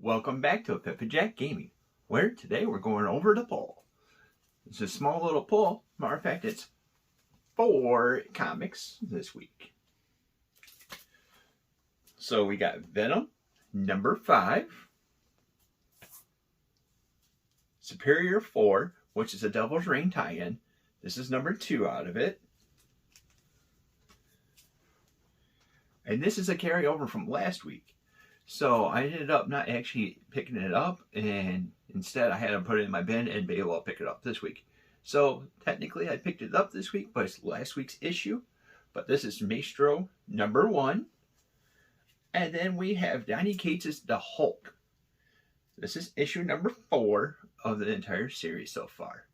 Welcome back to Pippa Jack Gaming, where today we're going over the poll. It's a small little poll. Matter of fact, it's 4 comics this week. So we got Venom, number 5. Superior 4, which is a Devil's Reign tie-in. This is number 2 out of it. And this is a carryover from last week. So I ended up not actually picking it up, and instead I had to put it in my bin and be able to pick it up this week. So technically I picked it up this week, but it's last week's issue. But this is Maestro number 1. And then we have Donny Cates' The Hulk. This is issue number 4 of the entire series so far.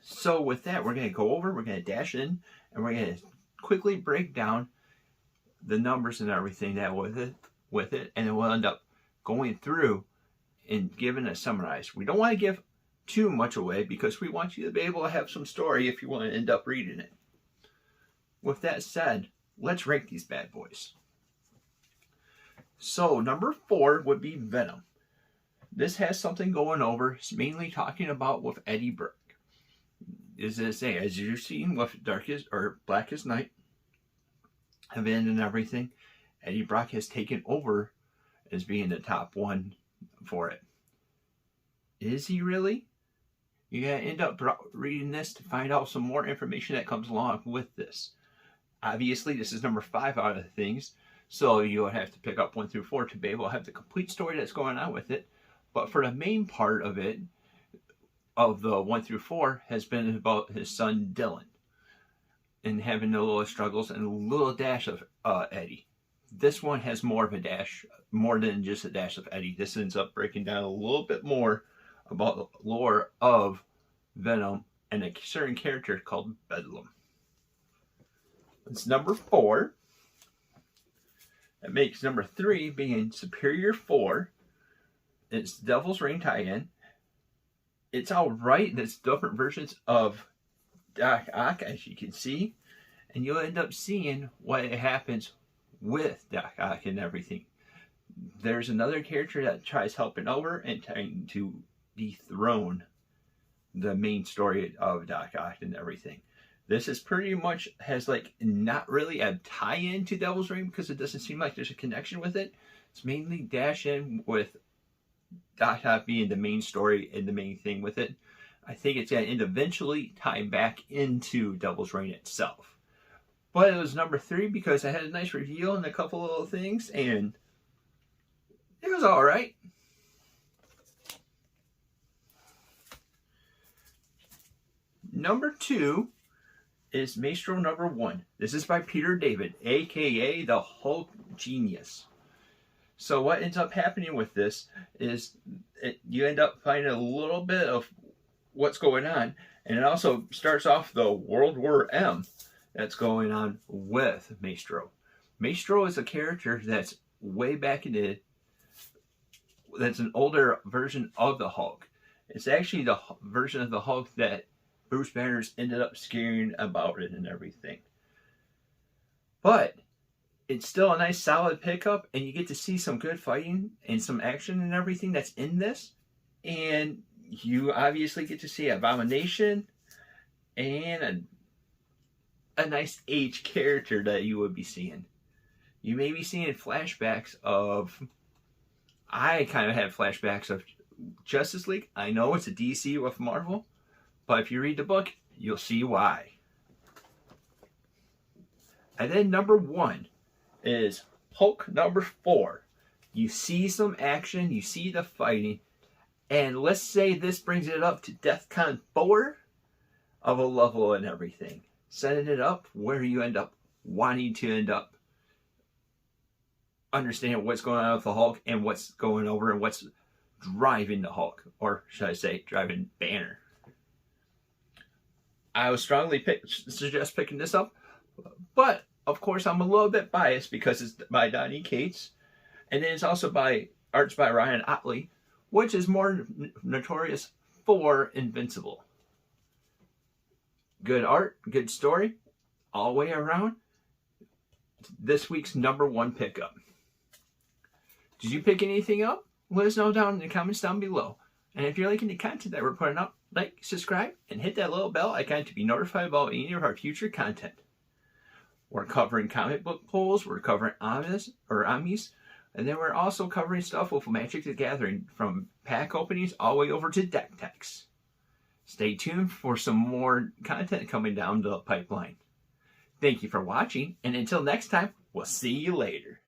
So with that, we're going to go over, we're going to dash in, and we're going to quickly break down the numbers and everything that with it, and then we'll end up going through and giving a summarize. We don't want to give too much away because we want you to be able to have some story if you want to end up reading it. With that said, let's rank these bad boys. So number 4 would be Venom. This has something going over. It's mainly talking about with Eddie Brock. As you're seeing with Blackest Night event and everything, Eddie Brock has taken over as being the top one for it. Is he really? You gotta end up reading this to find out some more information that comes along with this. Obviously, this is number 5 out of the things, so you'll have to pick up 1 through 4 to be able to have the complete story that's going on with it. But for the main part of it, of the 1 through 4, has been about his son Dylan and having the little struggles and a little dash of Eddie. This one has more of a dash, more than just a dash of Eddie. This ends up breaking down a little bit more about the lore of Venom and a certain character called Bedlam. It's number 4. That makes number 3 being Superior 4. It's Devil's Reign tie-in. It's alright. There's different versions of Doc Ock, as you can see, and you'll end up seeing what happens with Doc Ock and everything. There's another character that tries helping over and trying to dethrone the main story of Doc Ock and everything. This is pretty much has like not really a tie-in to Devil's Reign because it doesn't seem like there's a connection with it. It's mainly dash in with Doc Ock being the main story and the main thing with it. I think it's going to eventually tie back into Devil's Reign itself. But it was number 3 because I had a nice reveal and a couple little things, and it was alright. Number 2 is Maestro number 1. This is by Peter David, aka the Hulk Genius. So what ends up happening with this is you end up finding a little bit of what's going on, and it also starts off the World War M that's going on with Maestro. Maestro is a character that's way back in that's an older version of the Hulk. It's actually the version of the Hulk that Bruce Banner's ended up scaring about it and everything. But it's still a nice solid pickup, and you get to see some good fighting and some action and everything that's in this. And you obviously get to see Abomination and a nice age character that you would be seeing. You may be seeing flashbacks of... I kind of have flashbacks of Justice League. I know it's a DC with Marvel, but if you read the book, you'll see why. And then number 1 is Hulk number 4. You see some action, you see the fighting, and let's say this brings it up to DEFCON 4 of a level and everything. Setting it up where you end up wanting to end up understand what's going on with the Hulk and what's going over and what's driving the Hulk, or should I say driving Banner. I would strongly suggest picking this up, but of course I'm a little bit biased because it's by Donny Cates, and then it's also by arts by Ryan Ottley, which is more notorious for Invincible. Good art, good story, all the way around. This week's number 1 pickup. Did you pick anything up? Let us know down in the comments down below. And if you're liking the content that we're putting up, like, subscribe, and hit that little bell icon to be notified about any of our future content. We're covering comic book pulls, we're covering Amis, and then we're also covering stuff with Magic the Gathering, from pack openings all the way over to deck techs. Stay tuned for some more content coming down the pipeline. Thank you for watching, and until next time, we'll see you later.